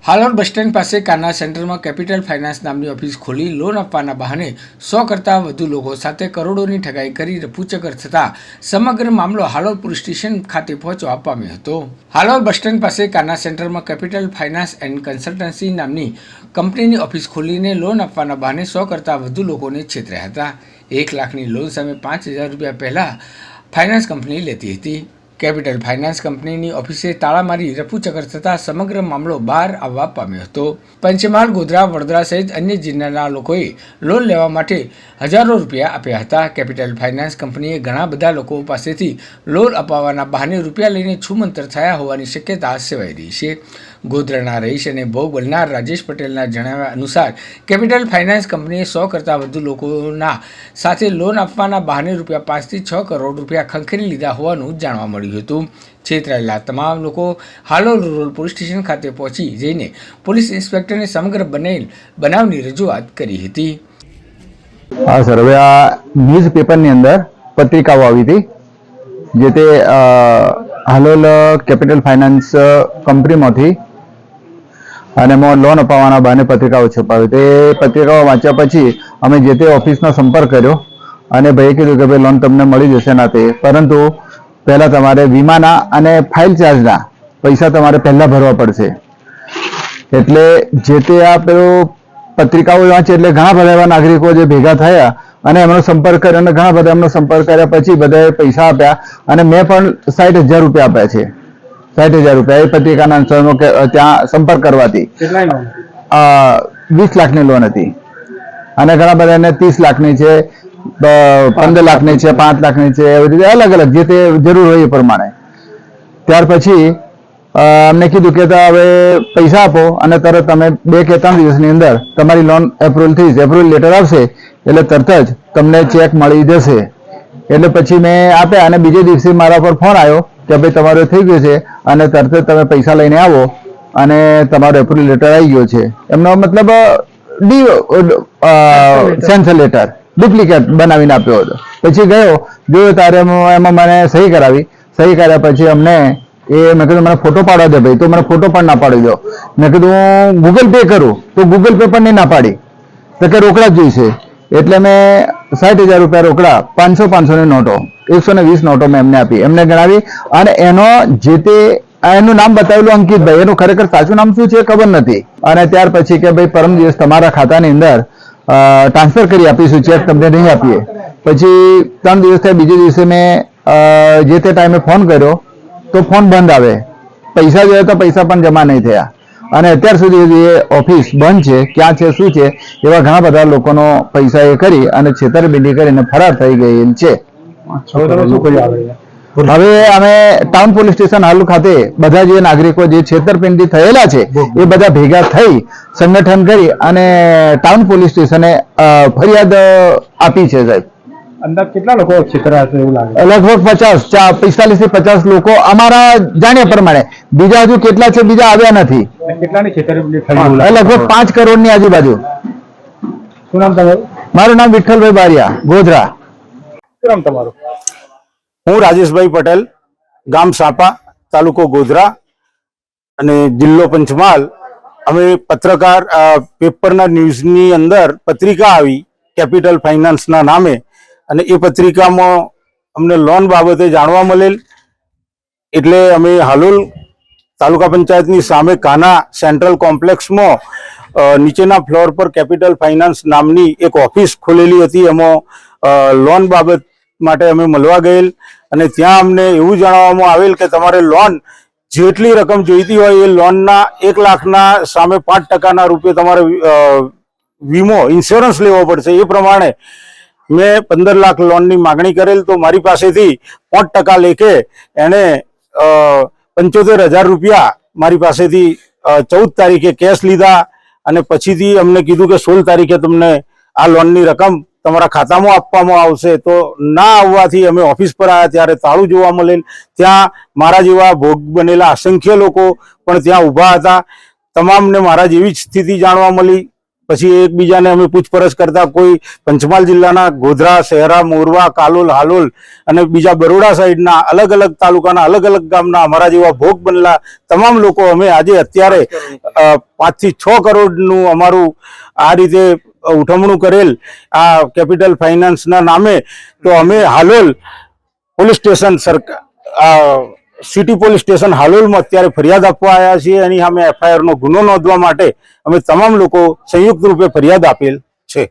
Halol bus stand પાસે કાના સેન્ટરમાં capital finance નામની ઓફિસ ખોલી લોન આપવાના બહાને 100 કરતાં વધુ લોકો સાથે કરોડોની ઠગાઈ કરી રફુચક્કર થતાં સમગ્ર મામલો હાલોલ પોલીસ સ્ટેશન ખાતે પહોંચવા પામ્યો હતો। હાલોલ બસ સ્ટેન્ડ પાસે કાના સેન્ટરમાં કેપિટલ ફાઇનાન્સ એન્ડ કન્સલ્ટન્સી નામની કંપનીની ઓફિસ ખોલીને લોન આપવાના બહાને 100 કરતાં વધુ લોકોને છેતર્યા હતા। 1 લાખની લોન સામે 5000 રૂપિયા પહેલાં ફાઇનાન્સ કંપની લેતી હતી। કેપિટલ ફાઇનાન્સ કંપનીની ઓફિસે તાળા મારી રફુચક્કર થતાં સમગ્ર મામલો બહાર આવવા પામ્યો હતો। પંચમહાલ, ગોધરા, વડોદરા સહિત અન્ય જિલ્લાના લોકોએ લોન લેવા માટે હજારો રૂપિયા આપ્યા હતા। કેપિટલ ફાઇનાન્સ કંપનીએ ઘણા બધા લોકો પાસેથી લોન અપાવવાના બહાને રૂપિયા લઈને છૂમંતર થયા હોવાની શક્યતા સેવાઈ રહી છે। ગોધરાના રહીશ અને ભોગ બનનાર રાજેશ પટેલના જણાવ્યા અનુસાર કેપિટલ ફાઇનાન્સ કંપનીએ 100 કરતાં વધુ લોકોના સાથે લોન આપવાના બહાને રૂપિયા 5 થી 6 કરોડ રૂપિયા ખંખેરી લીધા હોવાનું જાણવા મળ્યું હતું। છેતરાયેલા તમામ લોકો હાલોલ રૂરલ પોલીસ સ્ટેશન ખાતે પહોંચી જઈને પોલીસ ઇન્સ્પેક્ટરને સમગ્ર બનાવની રજૂઆત કરી હતી। हाँ सर, હવે આ ન્યૂઝ પેપરની અંદર પત્રિકાઓ આવી હતી જે તે હાલોલ કેપિટલ ફાઇનાન્સ કંપનીમાંથી અને એમાં લોન અપાવવાના બહાને પત્રિકાઓ છપાવી। તે પત્રિકાઓ વાંચ્યા પછી અમે જે તે ઓફિસનો સંપર્ક કર્યો અને ભાઈએ કીધું કે ભાઈ લોન તમને મળી જશે ના તે, પરંતુ પહેલાં તમારે વીમાના અને ફાઇલ ચાર્જના પૈસા તમારે પહેલાં ભરવા પડશે। એટલે જે તે આ પેલું પત્રિકાઓ વાંચી એટલે ઘણા બધા એવા નાગરિકો જે ભેગા થયા અને એમનો સંપર્ક કર્યો અને ઘણા બધા એમનો સંપર્ક કર્યા પછી બધાએ પૈસા આપ્યા અને મેં પણ 60,000 રૂપિયા આપ્યા છે। 60,000 રૂપિયા એ પત્રિકાના ત્યાં સંપર્ક કરવાથી 20 લાખની લોન હતી અને ઘણા બધાને 30 લાખની છે, 15 લાખની છે, 5 લાખની છે, એવી રીતે અલગ અલગ જે તે જરૂર હોય એ પ્રમાણે। ત્યાર પછી અમને કીધું કે હવે પૈસા આપો અને તરત તમે 2 કે 3 દિવસની અંદર તમારી લોન એપ્રુવલ થઈ જશે। એપ્રુવલ લેટર આવશે એટલે તરત જ તમને ચેક મળી જશે। એટલે પછી મેં આપ્યા અને બીજે દિવસે મારા પર ફોન આવ્યો કે ભાઈ તમારો થઈ ગયો છે અને તરત જ તમે પૈસા લઈને આવો અને તમારો એપ્રુવલ લેટર આવી ગયો છે। એમનો મતલબ સેન્સર લેટર ડુપ્લિકેટ બનાવીને આપ્યો હતો। પછી ગયો જોયો તારે એમાં મને સહી કરાવી। સહી કર્યા પછી અમને મેં કીધું મને ફોટો પાડવા દે ભાઈ, તો મને ફોટો પણ ના પાડી દો। મેં કીધું હું ગૂગલ પે કરું તો ગૂગલ પે પણ નહીં ના પાડી, તો કે રોકડા જ જોઈશે। એટલે મેં 60,000 રૂપિયા રોકડા 500-500ની નોટો 120 નોટો મેં એમને આપી, એમને ગણાવી અને એનો જે તે એનું નામ બતાવેલું અંકિતભાઈ, એનું ખરેખર સાચું નામ શું છે ખબર નથી। અને ત્યાર પછી કે ભાઈ પરમ દિવસ તમારા ખાતાની અંદર ટ્રાન્સફર કરી આપીશું, ચેક તમને નહીં આપીએ। પછી 3 દિવસ થયા, બીજે દિવસે મેં જે તે ટાઈમે ફોન કર્યો તો ફોન બંધ આવે, પૈસા જોયા તો પૈસા પણ જમા નહીં થયા અને અત્યાર સુધી એ ઓફિસ બંધ છે। ક્યાં છે શું છે એવા ઘણા બધા લોકોનો પૈસા એ કરી અને છેતરપિંડી કરીને ફરાર થઈ ગયેલ છે। હવે અમે ટાઉન પોલીસ સ્ટેશન હાલ ખાતે બધા જે નાગરિકો જે છેતરપિંડી થયેલા છે એ બધા ભેગા થઈ સંગઠન કરી અને ટાઉન પોલીસ સ્ટેશને ફરિયાદ આપી છે। સાહેબ, અંદાજ કેટલા લોકો છેતરાયા છે એવું લાગે? લગભગ 45 થી 50 લોકો અમારા જાણ્યા પ્રમાણે, બીજા હજુ કેટલા છે બીજા આવ્યા નથી। કેટલાની છેતરપિંડી થઈ? લગભગ 5 કરોડની આજુબાજુ। શું નામ તમારું? મારું નામ વિઠ્ઠલભાઈ બારિયા, ગોધરા। શું નામ તમારું? હું રાજેશભાઈ પટેલ, ગામ સાપા, તાલુકો ગોધરા અને જિલ્લો પંચમહાલ। અમે પત્રકાર પેપરના ન્યૂઝની અંદર પત્રિકા આવી કેપિટલ ફાઇનાન્સના નામે અને એ પત્રિકામાં અમને લોન બાબતે જાણવા મળેલ એટલે અમે હાલોલ તાલુકા પંચાયતની સામે કાના સેન્ટ્રલ કોમ્પ્લેક્સમાં નીચેના ફ્લોર પર કેપિટલ ફાઇનાન્સ નામની એક ઓફિસ ખોલેલી હતી। એમાં લોન બાબત માટે અમે મળવા ગયેલ અને ત્યાં અમને એવું જણાવવામાં આવેલ કે તમારે લોન જેટલી રકમ જોઈતી હોય એ લોનના 1 લાખના સામે 5% રૂપિયા તમારે વીમો ઇન્સ્યોરન્સ લેવો પડશે। એ પ્રમાણે મેં 15 લાખ લોનની માગણી કરેલ તો મારી પાસેથી 5% લેખે એને 75,000 રૂપિયા મારી પાસેથી 14 તારીખે કેશ લીધા અને પછીથી અમને કીધું કે 16 તારીખે તમને આ લોનની રકમ તમારા ખાતામાં આપવામાં આવશે। તો ના આવવાથી અમે ઓફિસ પર આવ્યા ત્યારે તાળું જોવા મળેલ। ત્યાં મારા જેવા ભોગ બનેલા અસંખ્ય લોકો પણ ત્યાં ઊભા હતા। તમામને મારા જેવી જ સ્થિતિ જાણવા મળી પછી એકબીજાને અમે પૂછપરછ કરતા કોઈ પંચમહાલ જિલ્લાના ગોધરા, શહેરા, મોરવા, કાલોલ, હાલોલ અને બીજા બરોડા સાઈડના અલગ અલગ તાલુકાના અલગ અલગ ગામના અમારા જેવા ભોગ બનેલા તમામ લોકો અમે આજે અત્યારે 5 થી 6 કરોડનું અમારું આ રીતે ઉઠમણું કરેલ આ કેપિટલ ફાઇનાન્સના નામે. તો અમે Halol police station city police station હાલોલમાં અત્યારે ફરિયાદ આપવા આવ્યા છીએ. એની સામે FIR નો ગુનો નોંધવા માટે અમે તમામ લોકો સંયુક્ત રૂપે ફરિયાદ આપેલ છે.